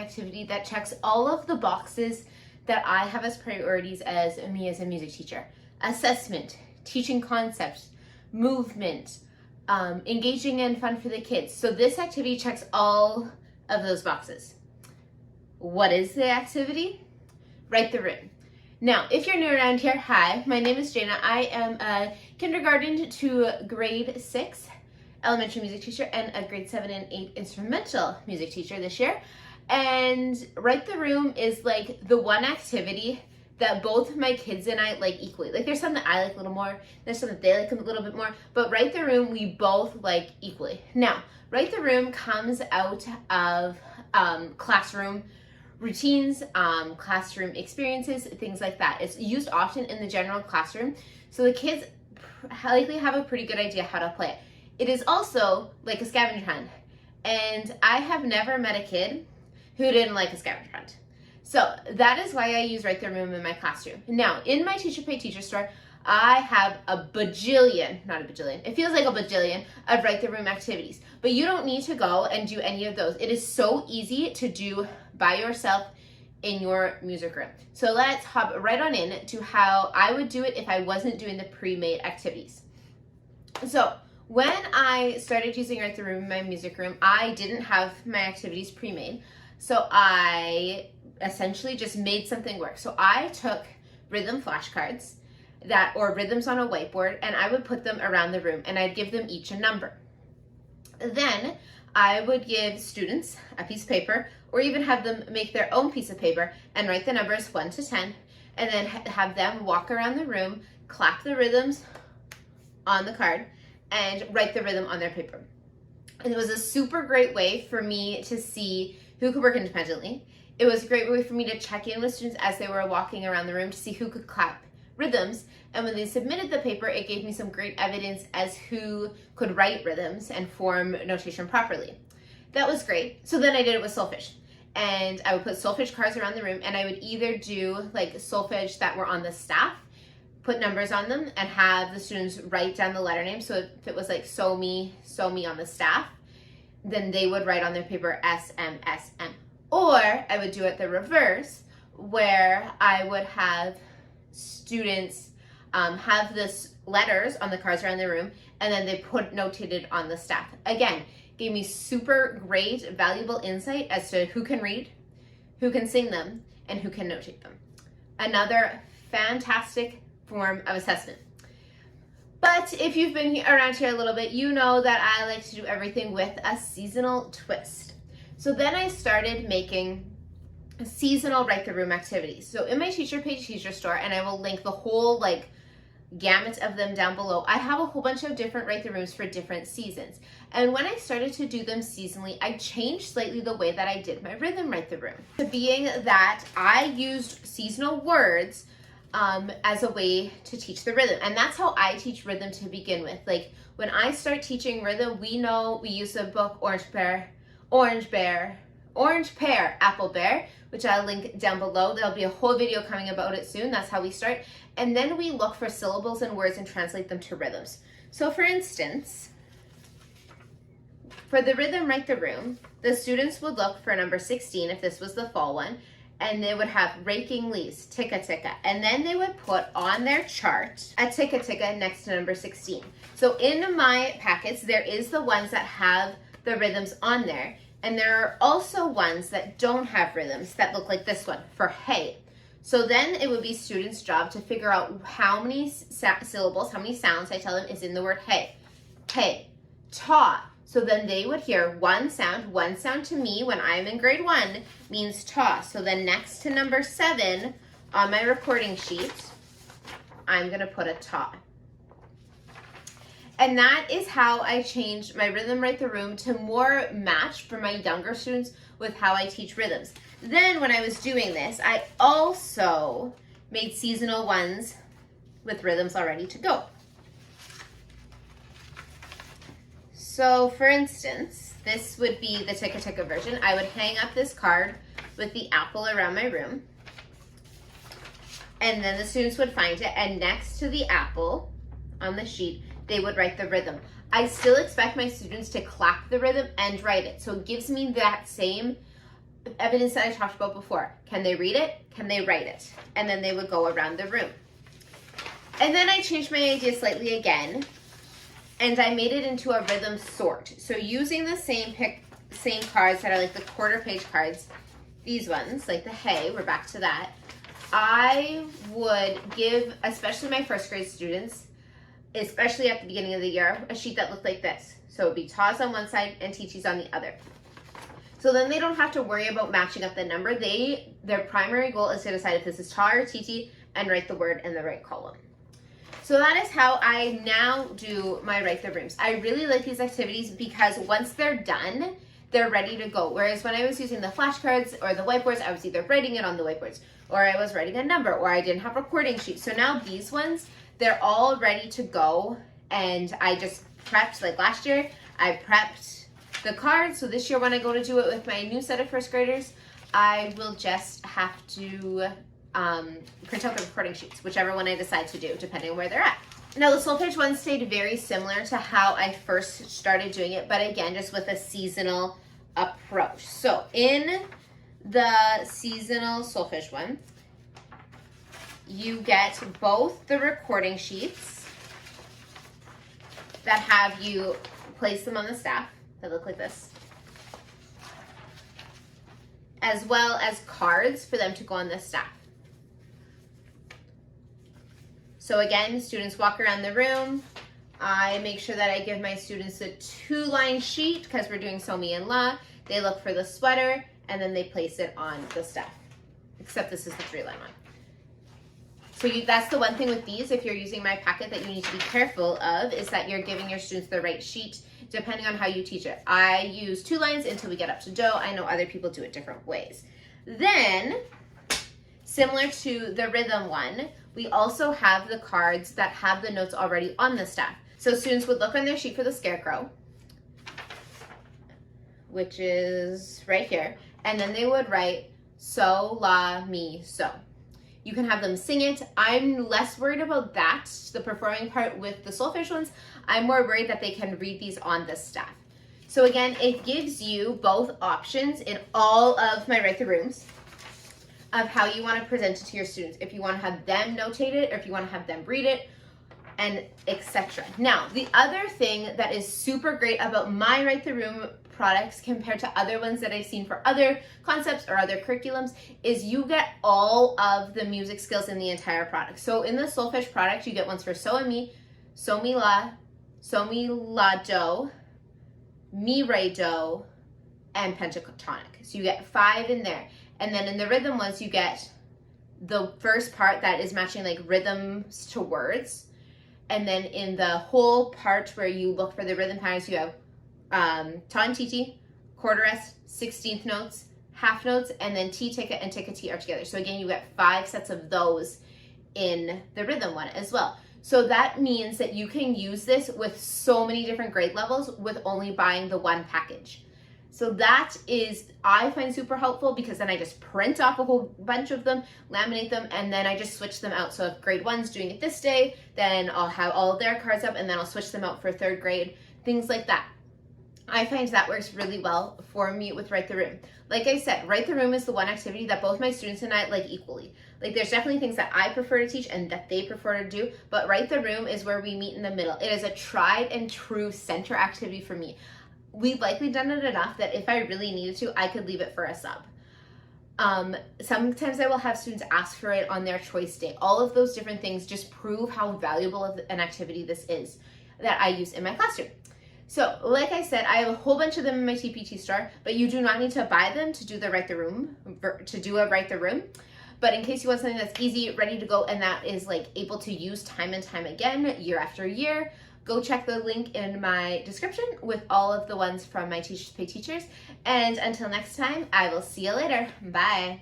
activity that checks all of the boxes that I have as priorities as me as a music teacher. Assessment, teaching concepts, movement, engaging and fun for the kids. So this activity checks all of those boxes. What is the activity? Write the room. Now, if you're new around here, hi, my name is Jana. I am a kindergarten to grade 6 elementary music teacher and a grade 7 and 8 instrumental music teacher this year. And Write the Room is like the one activity that both my kids and I like equally. Like there's some that I like a little more, there's some that they like a little bit more, but Write the Room we both like equally. Now, Write the Room comes out of classroom routines, classroom experiences, things like that. It's used often in the general classroom, so the kids likely have a pretty good idea how to play it. It is also like a scavenger hunt, and I have never met a kid who didn't like a scavenger hunt. So that is why I use Write the Room in my classroom. Now, in my Teacher Pay Teacher store, I have a bajillion, not a bajillion, it feels like a bajillion of Write the Room activities, but you don't need to go and do any of those. It is so easy to do by yourself in your music room. So let's hop right on in to how I would do it if I wasn't doing the pre-made activities. So when I started using Write the Room in my music room, I didn't have my activities pre-made. So I essentially just made something work. So I took rhythm flashcards or rhythms on a whiteboard, and I would put them around the room, and I'd give them each a number. Then I would give students a piece of paper, or even have them make their own piece of paper and write the numbers 1 to 10, and then have them walk around the room, clap the rhythms on the card, and write the rhythm on their paper. And it was a super great way for me to see who could work independently. It was a great way for me to check in with students as they were walking around the room to see who could clap rhythms. And when they submitted the paper, it gave me some great evidence as who could write rhythms and form notation properly. That was great. So then I did it with solfege. And I would put solfege cards around the room, and I would either do like solfege that were on the staff, put numbers on them, and have the students write down the letter name. So if it was like so me on the staff, then they would write on their paper S-M-S-M. Or I would do it the reverse, where I would have students have this letters on the cards around the room, and then they put notated on the staff. Again, gave me super great, valuable insight as to who can read, who can sing them, and who can notate them. Another fantastic form of assessment. But if you've been around here a little bit, you know that I like to do everything with a seasonal twist. So then I started making seasonal Write the Room activities. So in my Teacher Pay Teacher store, and I will link the whole like gamut of them down below, I have a whole bunch of different Write the Rooms for different seasons. And when I started to do them seasonally, I changed slightly the way that I did my rhythm Write the Room, to being that I used seasonal words as a way to teach the rhythm. And that's how I teach rhythm to begin with. Like when I start teaching rhythm, we use the book Orange Pear, Apple Bear, which I'll link down below. There'll be a whole video coming about it soon. That's how we start. And then we look for syllables and words and translate them to rhythms. So for instance, for the rhythm Write the Room, the students would look for number 16 if this was the fall one, and they would have raking leaves, ticka ticka, and then they would put on their chart a ticka ticka next to number 16. So in my packets, there is the ones that have the rhythms on there, and there are also ones that don't have rhythms that look like this one for hey. So then it would be students' job to figure out how many syllables, how many sounds I tell them is in the word hey. Hey, ta. So then they would hear one sound to me when I'm in grade 1 means ta. So then next to number 7 on my recording sheet, I'm gonna put a ta. And that is how I changed my rhythm Write the Room to more match for my younger students with how I teach rhythms. Then when I was doing this, I also made seasonal ones with rhythms already to go. So for instance, this would be the ticka ticka version. I would hang up this card with the apple around my room, and then the students would find it, and next to the apple on the sheet, they would write the rhythm. I still expect my students to clap the rhythm and write it. So it gives me that same evidence that I talked about before. Can they read it? Can they write it? And then they would go around the room. And then I changed my idea slightly again, and I made it into a rhythm sort. So using the same cards that are like the quarter page cards, these ones, like the hey, we're back to that, I would give, especially my first grade students, especially at the beginning of the year, a sheet that looked like this. So it would be Ta's on one side and TT's on the other. So then they don't have to worry about matching up the number. Their primary goal is to decide if this is Ta or TT and write the word in the right column. So that is how I now do my write the rooms. I really like these activities because once they're done, they're ready to go. Whereas when I was using the flashcards or the whiteboards, I was either writing it on the whiteboards or I was writing a number or I didn't have recording sheets. So now these ones, they're all ready to go. And I just prepped, like last year, I prepped the cards. So this year when I go to do it with my new set of first graders, I will just have to print out the recording sheets, whichever one I decide to do, depending on where they're at. Now the solfege one stayed very similar to how I first started doing it, but again, just with a seasonal approach. So in the seasonal solfege one, you get both the recording sheets that have you place them on the staff that look like this, as well as cards for them to go on the staff. So again, students walk around the room. I make sure that I give my students a 2-line sheet because we're doing So, Me, and La. They look for the sweater and then they place it on the staff, except this is the 3-line one. So that's the one thing with these, if you're using my packet, that you need to be careful of, is that you're giving your students the right sheet depending on how you teach it. I use 2 lines until we get up to Do. I know other people do it different ways. Then, similar to the rhythm one, we also have the cards that have the notes already on the staff. So students would look on their sheet for the scarecrow, which is right here, and then they would write So, La, Mi, So. You can have them sing it. I'm less worried about that, the performing part with the solfege ones. I'm more worried that they can read these on the staff. So again, it gives you both options in all of my write the rooms of how you want to present it to your students. If you want to have them notate it, or if you want to have them read it, and etc. Now, the other thing that is super great about my write the room products compared to other ones that I've seen for other concepts or other curriculums is you get all of the music skills in the entire product. So in the solfege product, you get ones for So and Mi, So, Mi, La, So, Mi, La, Do, Mi, Re, Do, and pentatonic. So you get 5 in there. And then in the rhythm ones, you get the first part that is matching like rhythms to words. And then in the whole part where you look for the rhythm patterns, you have Ta and TT, quarter S, 16th notes, half notes, and then T, ticka, and ticka T are together. So again, you get 5 sets of those in the rhythm one as well. So that means that you can use this with so many different grade levels with only buying the one package. So that is, I find super helpful because then I just print off a whole bunch of them, laminate them, and then I just switch them out. So if grade 1's doing it this day, then I'll have all of their cards up and then I'll switch them out for 3rd grade, things like that. I find that works really well for me with Write the Room. Like I said, Write the Room is the one activity that both my students and I like equally. Like there's definitely things that I prefer to teach and that they prefer to do, but Write the Room is where we meet in the middle. It is a tried and true center activity for me. We've likely done it enough that if I really needed to, I could leave it for a sub. Sometimes I will have students ask for it on their choice day. All of those different things just prove how valuable of an activity this is that I use in my classroom. So, like I said, I have a whole bunch of them in my TPT store, but you do not need to buy them to do the Write the Room, to do a Write the Room. But in case you want something that's easy, ready to go, and that is like able to use time and time again, year after year, go check the link in my description with all of the ones from my Teachers Pay Teachers. And until next time, I will see you later. Bye.